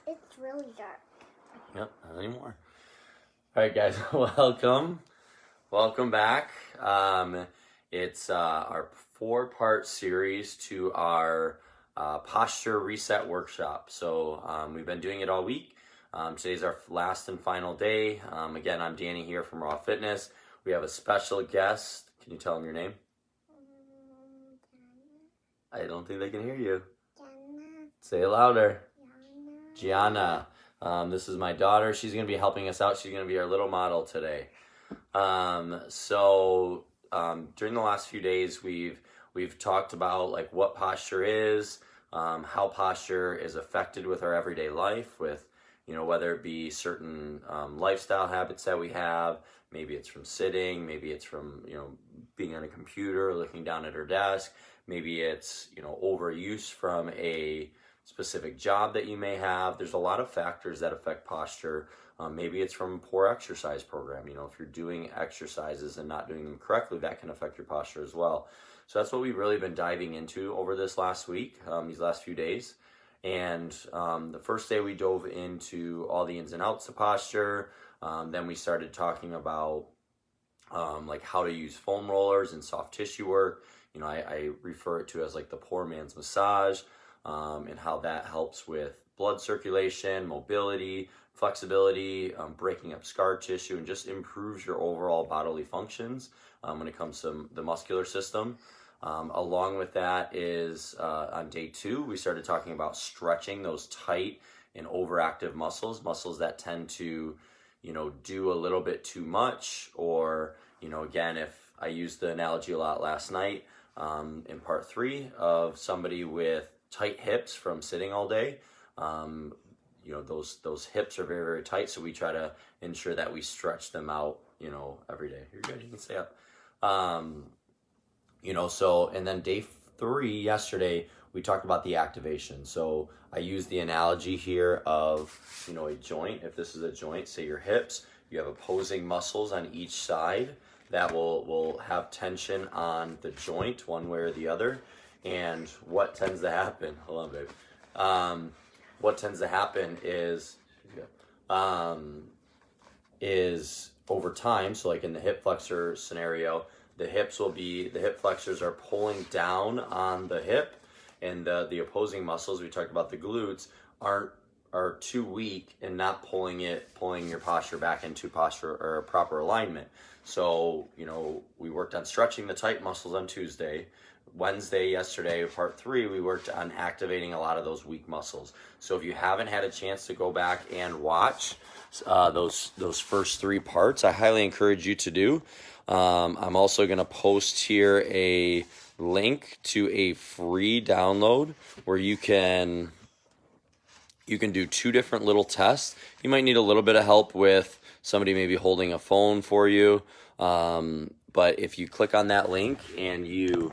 It's really dark. Yep, not anymore. All right, guys, welcome back. It's our 4-part series to our posture reset workshop. So we've been doing it all week. Today's our last and final day. Again, I'm Danny here from Raw Fitness. We have a special guest. Can you tell them your name? I don't think they can hear you. Gianna. Say it louder. Gianna. Gianna. This is my daughter. She's going to be helping us out. She's going to be our little model today. During the last few days, we've talked about like what posture is, how posture is affected with our everyday life, with whether it be certain lifestyle habits that we have. Maybe it's from sitting, maybe it's from being on a computer, looking down at her desk. Maybe it's overuse from a specific job that you may have. There's a lot of factors that affect posture. Maybe it's from poor exercise program. If you're doing exercises and not doing them correctly, that can affect your posture as well. So that's what we've really been diving into over this last week, these last few days. And the first day we dove into all the ins and outs of posture. Then we started talking about like how to use foam rollers and soft tissue work. I refer it to as like the poor man's massage, and how that helps with blood circulation, mobility, flexibility, breaking up scar tissue, and just improves your overall bodily functions when it comes to the muscular system. Along with that is on day 2, we started talking about stretching those tight and overactive muscles that tend to, do a little bit too much, or, again, if I used the analogy a lot last night in part 3 of somebody with tight hips from sitting all day, those hips are very, very tight, so we try to ensure that we stretch them out, every day. You're good, you can stay up. And then day 3 yesterday, we talked about the activation. So I used the analogy here of, a joint. If this is a joint, say your hips, you have opposing muscles on each side that will have tension on the joint one way or the other. And what tends to happen, hold on, babe. What tends to happen is over time, so like in the hip flexor scenario, the hip flexors are pulling down on the hip, and the opposing muscles, we talked about the glutes, are too weak and not pulling your posture back into posture or proper alignment. So, we worked on stretching the tight muscles on Tuesday. Wednesday, yesterday, part 3, we worked on activating a lot of those weak muscles. So if you haven't had a chance to go back and watch those first 3 parts, I highly encourage you to do. I'm also going to post here a link to a free download where you can do 2 different little tests. You might need a little bit of help with somebody maybe holding a phone for you. But if you click on that link and you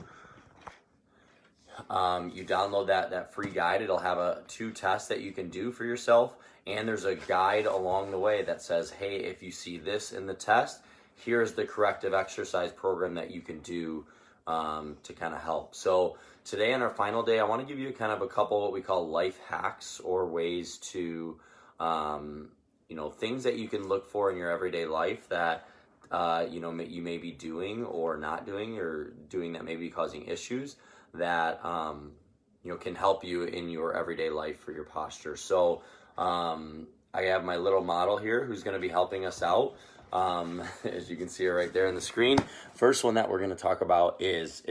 download that free guide, it'll have 2 tests that you can do for yourself. And there's a guide along the way that says, hey, if you see this in the test, here's the corrective exercise program that you can do to kind of help. So today on our final day, I want to give you kind of a couple what we call life hacks, or ways to, things that you can look for in your everyday life that, you may be doing or not doing, or doing that may be causing issues that, can help you in your everyday life for your posture. So I have my little model here who's going to be helping us out. As you can see her right there on the screen. First one that we're going to talk about is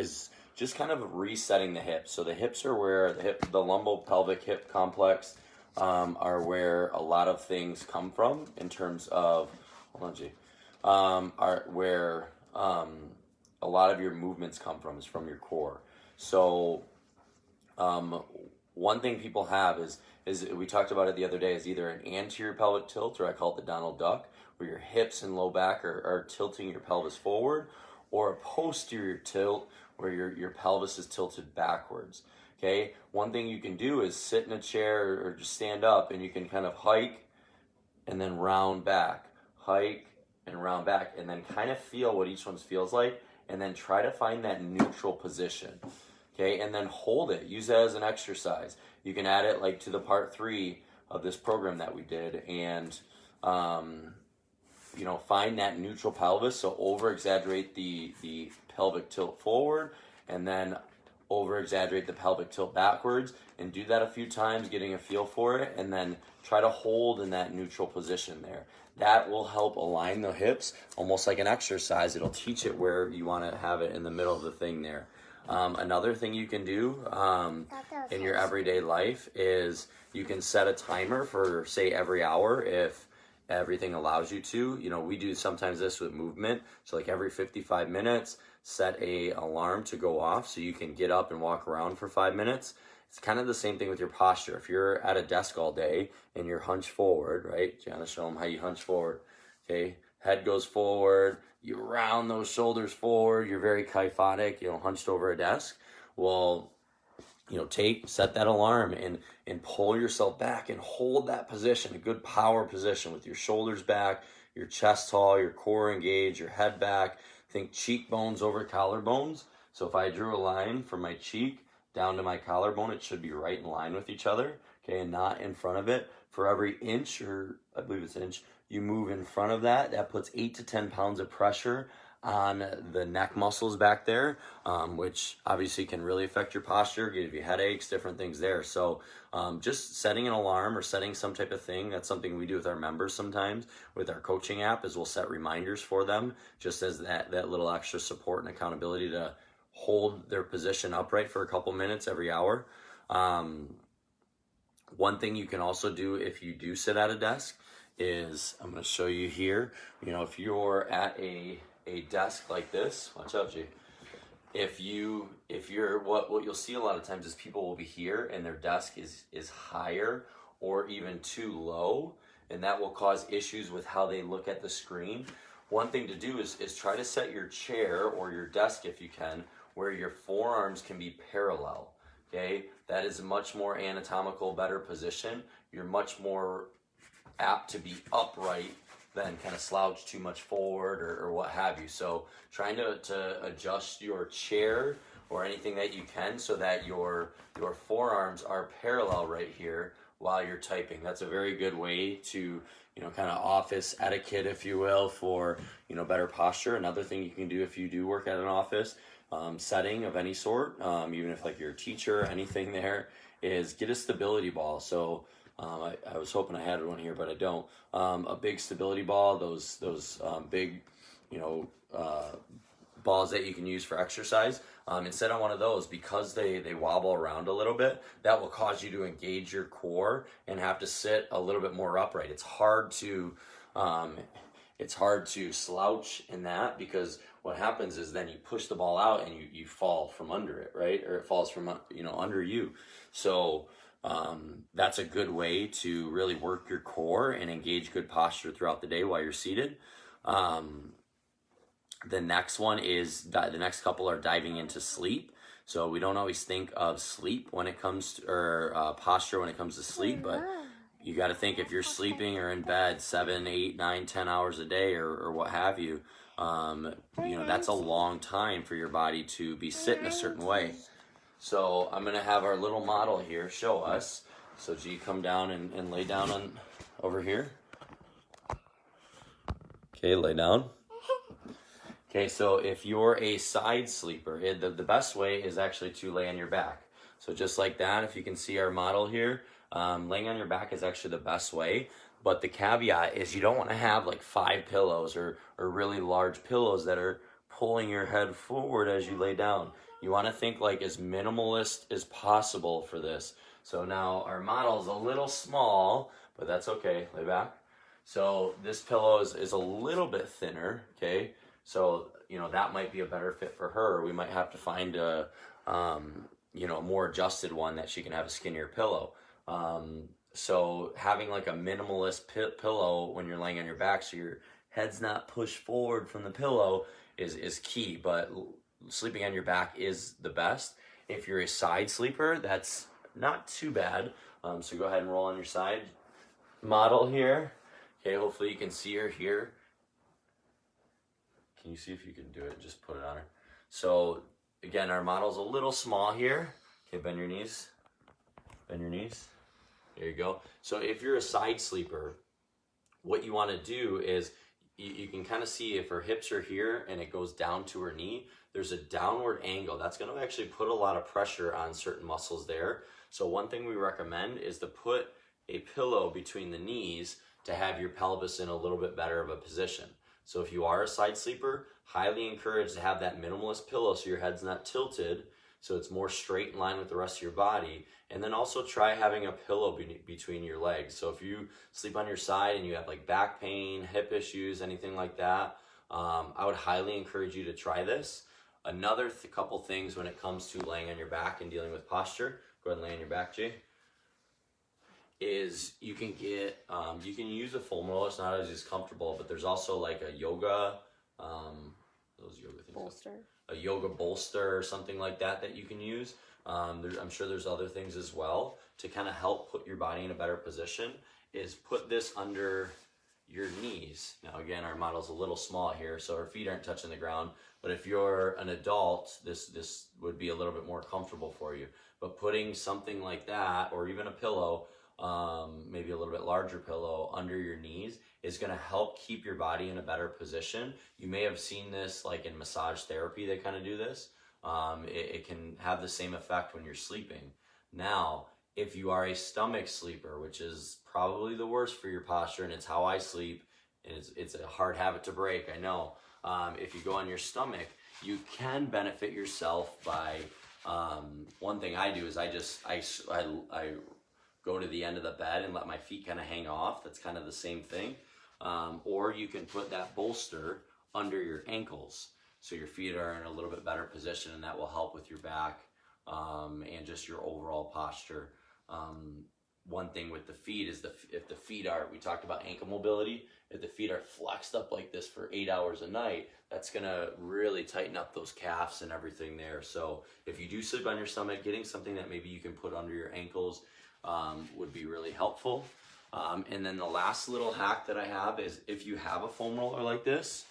just kind of resetting the hips. So the hips are where the lumbo-pelvic hip complex are where a lot of things come from in terms of, are where a lot of your movements come from, is from your core. So one thing people have is we talked about it the other day, is either an anterior pelvic tilt, or I call it the Donald Duck, where your hips and low back are tilting your pelvis forward, or a posterior tilt where your pelvis is tilted backwards. Okay, one thing you can do is sit in a chair or just stand up, and you can kind of hike and then round back, hike and round back, and then kind of feel what each one feels like, and then try to find that neutral position. Okay, and then hold it. Use that as an exercise. You can add it like to the part 3 this program that we did, and find that neutral pelvis. So over exaggerate the pelvic tilt forward, and then over exaggerate the pelvic tilt backwards, and do that a few times, getting a feel for it, and then try to hold in that neutral position there. That will help align the hips, almost like an exercise. It'll teach it where you want to have it in the middle of the thing there. Another thing you can do in your everyday life is you can set a timer for, say, every hour if everything allows you to. We do sometimes this with movement. So like every 55 minutes, set a alarm to go off so you can get up and walk around for 5 minutes. It's kind of the same thing with your posture. If you're at a desk all day and you're hunched forward, right? Gianna, show them how you hunch forward. Okay, head goes forward, you round those shoulders forward, you're very kyphotic, hunched over a desk. Well, set that alarm and pull yourself back and hold that position, a good power position with your shoulders back, your chest tall, your core engaged, your head back. Think cheekbones over collarbones. So if I drew a line from my cheek down to my collarbone, it should be right in line with each other, okay, and not in front of it. For every inch, or I believe it's an inch, you move in front of that, that puts 8 to 10 pounds of pressure on the neck muscles back there, which obviously can really affect your posture, give you headaches, different things there. So just setting an alarm or setting some type of thing, that's something we do with our members sometimes with our coaching app, is we'll set reminders for them just as that little extra support and accountability to hold their position upright for a couple minutes every hour. One thing you can also do if you do sit at a desk is, I'm going to show you here, if you're at a desk like this, watch out, G. If you're what you'll see a lot of times is people will be here and their desk is higher or even too low, and that will cause issues with how they look at the screen. One thing to do is try to set your chair or your desk, if you can, where your forearms can be parallel. Okay, that is a much more anatomical, better position. You're much more apt to be upright than kind of slouch too much forward or what have you. So trying to adjust your chair or anything that you can so that your forearms are parallel right here while you're typing. That's a very good way to, kind of office etiquette, if you will, for, better posture. Another thing you can do if you do work at an office setting of any sort, even if like you're a teacher, anything there, is get a stability ball. So I was hoping I had one here, but I don't. A big stability ball, those big, balls that you can use for exercise. And sit on one of those, because they wobble around a little bit, that will cause you to engage your core and have to sit a little bit more upright. It's hard to slouch in that, because what happens is then you push the ball out and you fall from under it, right? Or it falls from, under you. So that's a good way to really work your core and engage good posture throughout the day while you're seated. The next one is, the next couple are diving into sleep. So we don't always think of sleep when it comes to, or posture when it comes to sleep, but you got to think, if you're sleeping or in bed 7, 8, 9, 10 hours a day or what have you, that's a long time for your body to be sitting a certain way. So I'm going to have our little model here show us. So G, come down and lay down over here. Okay, lay down. Okay, so if you're a side sleeper, the best way is actually to lay on your back. So just like that, if you can see our model here, laying on your back is actually the best way. But the caveat is you don't want to have like 5 pillows or really large pillows that are pulling your head forward as you lay down. You want to think like as minimalist as possible for this. So now our model is a little small, but that's okay. Lay back. So this pillow is a little bit thinner, okay? So, that might be a better fit for her. We might have to find a more adjusted one that she can have a skinnier pillow. So having like a minimalist pillow when you're laying on your back, so your head's not pushed forward from the pillow, is key. But sleeping on your back is the best. If you're a side sleeper, that's not too bad. So go ahead and roll on your side. Model here. Okay, hopefully you can see her here. Can you see if you can do it? Just put it on her. So again, our model's a little small here. Okay, bend your knees. Bend your knees. There you go. So if you're a side sleeper, what you want to do is you can kind of see if her hips are here and it goes down to her knee, there's a downward angle. That's going to actually put a lot of pressure on certain muscles there. So one thing we recommend is to put a pillow between the knees to have your pelvis in a little bit better of a position. So if you are a side sleeper, highly encouraged to have that minimalist pillow so your head's not tilted, so it's more straight in line with the rest of your body. And then also try having a pillow between your legs. So if you sleep on your side and you have like back pain, hip issues, anything like that, I would highly encourage you to try this. Another couple things when it comes to laying on your back and dealing with posture, go ahead and lay on your back, Jay, is you can get, you can use a foam roller. It's not as comfortable, but there's also like a yoga, those yoga things. Bolster. A yoga bolster or something like that that you can use. I'm sure there's other things as well to kind of help put your body in a better position. Is put this under your knees. Now again, our model's a little small here, so her feet aren't touching the ground. But if you're an adult, this would be a little bit more comfortable for you. But putting something like that, or even a pillow, maybe a little bit larger pillow under your knees, is going to help keep your body in a better position. You may have seen this like in massage therapy, they kind of do this. It can have the same effect when you're sleeping. Now, if you are a stomach sleeper, which is probably the worst for your posture, and it's how I sleep, and it's a hard habit to break, I know. If you go on your stomach, you can benefit yourself by, one thing I do is I go to the end of the bed and let my feet kind of hang off. That's kind of the same thing. Or you can put that bolster under your ankles so your feet are in a little bit better position, and that will help with your back and just your overall posture. One thing with the feet is if the feet are, we talked about ankle mobility, if the feet are flexed up like this for 8 hours a night, that's gonna really tighten up those calves and everything there. So if you do sleep on your stomach, getting something that maybe you can put under your ankles would be really helpful. And then the last little hack that I have is if you have a foam roller like this,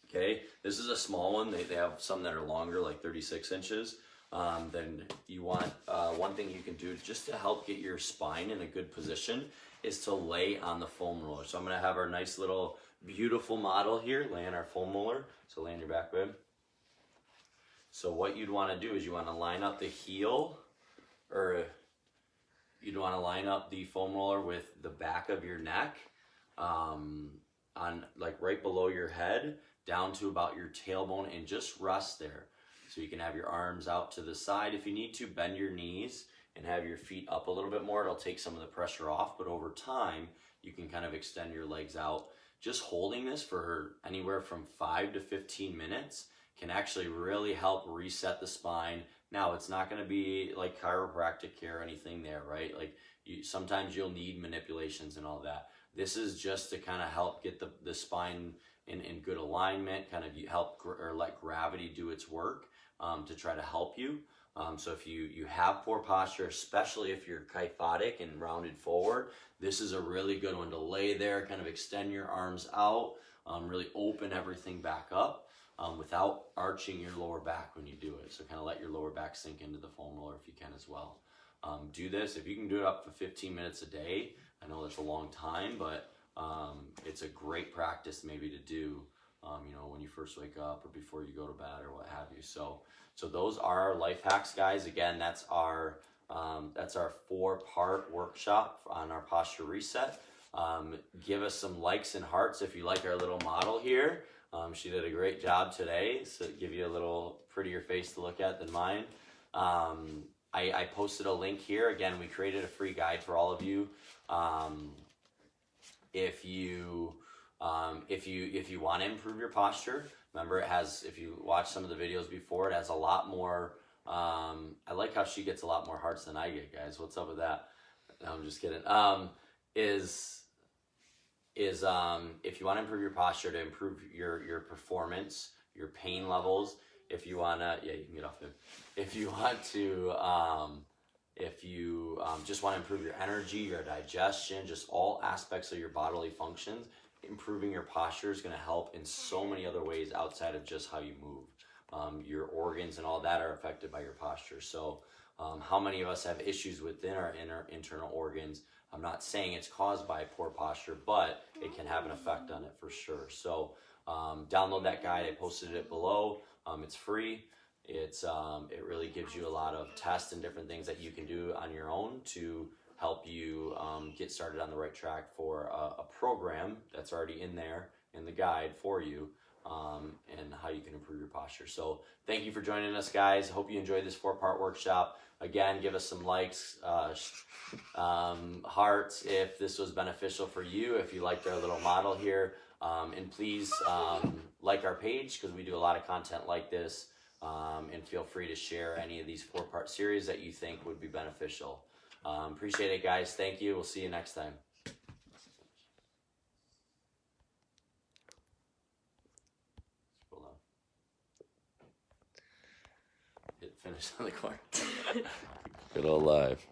okay, this is a small one. They have some that are longer, like 36 inches. Then you want, one thing you can do just to help get your spine in a good position is to lay on the foam roller. So I'm going to have our nice little beautiful model here, lay on our foam roller. So lay on your back rib. So what you'd want to do is you want to line up the heel, or you'd want to line up the foam roller with the back of your neck, on like right below your head, down to about your tailbone, and just rest there. So you can have your arms out to the side. If you need to, bend your knees and have your feet up a little bit more. It'll take some of the pressure off, but over time, you can kind of extend your legs out. Just holding this for anywhere from 5 to 15 minutes can actually really help reset the spine. Now, it's not going to be like chiropractic care or anything there, right? Like sometimes you'll need manipulations and all that. This is just to kind of help get the spine in good alignment, kind of help or let gravity do its work to try to help you. So if you have poor posture, especially if you're kyphotic and rounded forward, this is a really good one to lay there, kind of extend your arms out, really open everything back up without arching your lower back when you do it. So kind of let your lower back sink into the foam roller if you can as well. Do this. If you can do it up for 15 minutes a day, I know that's a long time, but it's a great practice maybe to do, when you first wake up or before you go to bed or what have you. So those are our life hacks, guys. Again, that's our 4-part workshop on our posture reset. Give us some likes and hearts if you like our little model here. She did a great job today, so give you a little prettier face to look at than mine. I posted a link here. Again, we created a free guide for all of you. If you want to improve your posture, remember it has, if you watch some of the videos before, it has a lot more, I like how she gets a lot more hearts than I get, guys. What's up with that? No, I'm just kidding. If you want to improve your posture, to improve your performance, your pain levels, if you want to, yeah, you can get off it. If you want to, just want to improve your energy, your digestion, just all aspects of your bodily functions, improving your posture is going to help in so many other ways outside of just how you move. Your organs and all that are affected by your posture. So How many of us have issues within our internal organs? I'm not saying it's caused by poor posture, but it can have an effect on it for sure. So download that guide. I posted it below. It's free. It really gives you a lot of tests and different things that you can do on your own to help you get started on the right track for a program that's already in there in the guide for you, and how you can improve your posture. So thank you for joining us, guys. Hope you enjoyed this 4-part workshop. Again, give us some likes, hearts if this was beneficial for you, if you liked our little model here. And please like our page, because we do a lot of content like this. And feel free to share any of these 4-part series that you think would be beneficial. Appreciate it, guys. Thank you. We'll see you next time. Hold on. Hit finish on the corner. Good old live.